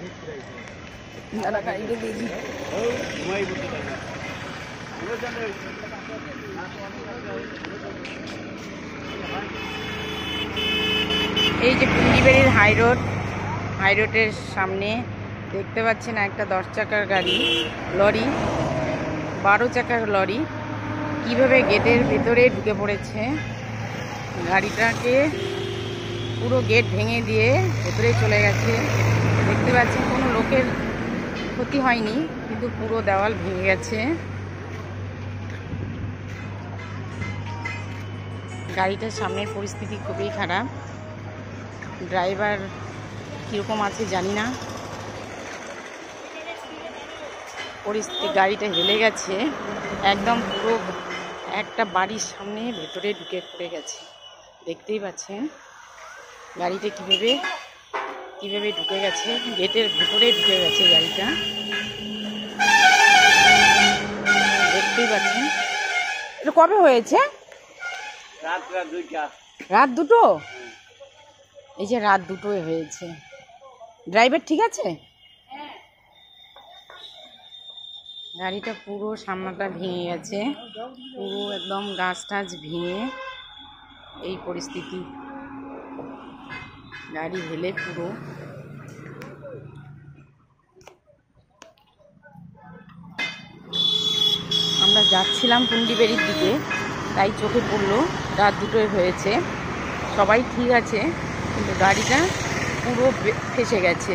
এই যে পুন্ডিবেড়ির হাইরোডের সামনে দেখতে পাচ্ছেন একটা 10 চাকার গাড়ি, লরি, 12 চাকার লরি কিভাবে গেটের ভেতরে ঢুকে পড়েছে। গাড়িটাকে পুরো গেট ভেঙে দিয়ে ভেতরে চলে গেছে। দেখতে পাচ্ছেন কোনো লোকের ক্ষতি হয়নি, কিন্তু পুরো দেওয়াল ভেঙে গেছে। গাড়িটার সামনের পরিস্থিতি খুবই খারাপ। ড্রাইভার কীরকম আছে জানি না। পরিস্থিতি, গাড়িটা হেলে গেছে একদম, পুরো একটা বাড়ির সামনে ভেতরে ঢুকে পড়ে গেছে। দেখতেই পাচ্ছেন গাড়িটা কিভাবে ঢুকে গেছে, গেটের ভেতরে ঢুকে গেছে গাড়িটা। দেখতেই পাচ্ছেন। এটা কবে হয়েছে? রাত দুটো। এই যে রাত দুটোয় হয়েছে। ড্রাইভার ঠিক আছে? গাড়িটা পুরো সামনাটা ভেঙে গেছে, পুরো একদম গাছ টাছ ভেঙে এই পরিস্থিতি। গাড়ি হেলে পুরো। আমরা যাচ্ছিলাম পুন্ডিবেড়ির দিকে, তাই চোখে পড়লো রাত দুটোয় হয়েছে। সবাই ঠিক আছে, কিন্তু গাড়িটা পুরো ফেসে গেছে।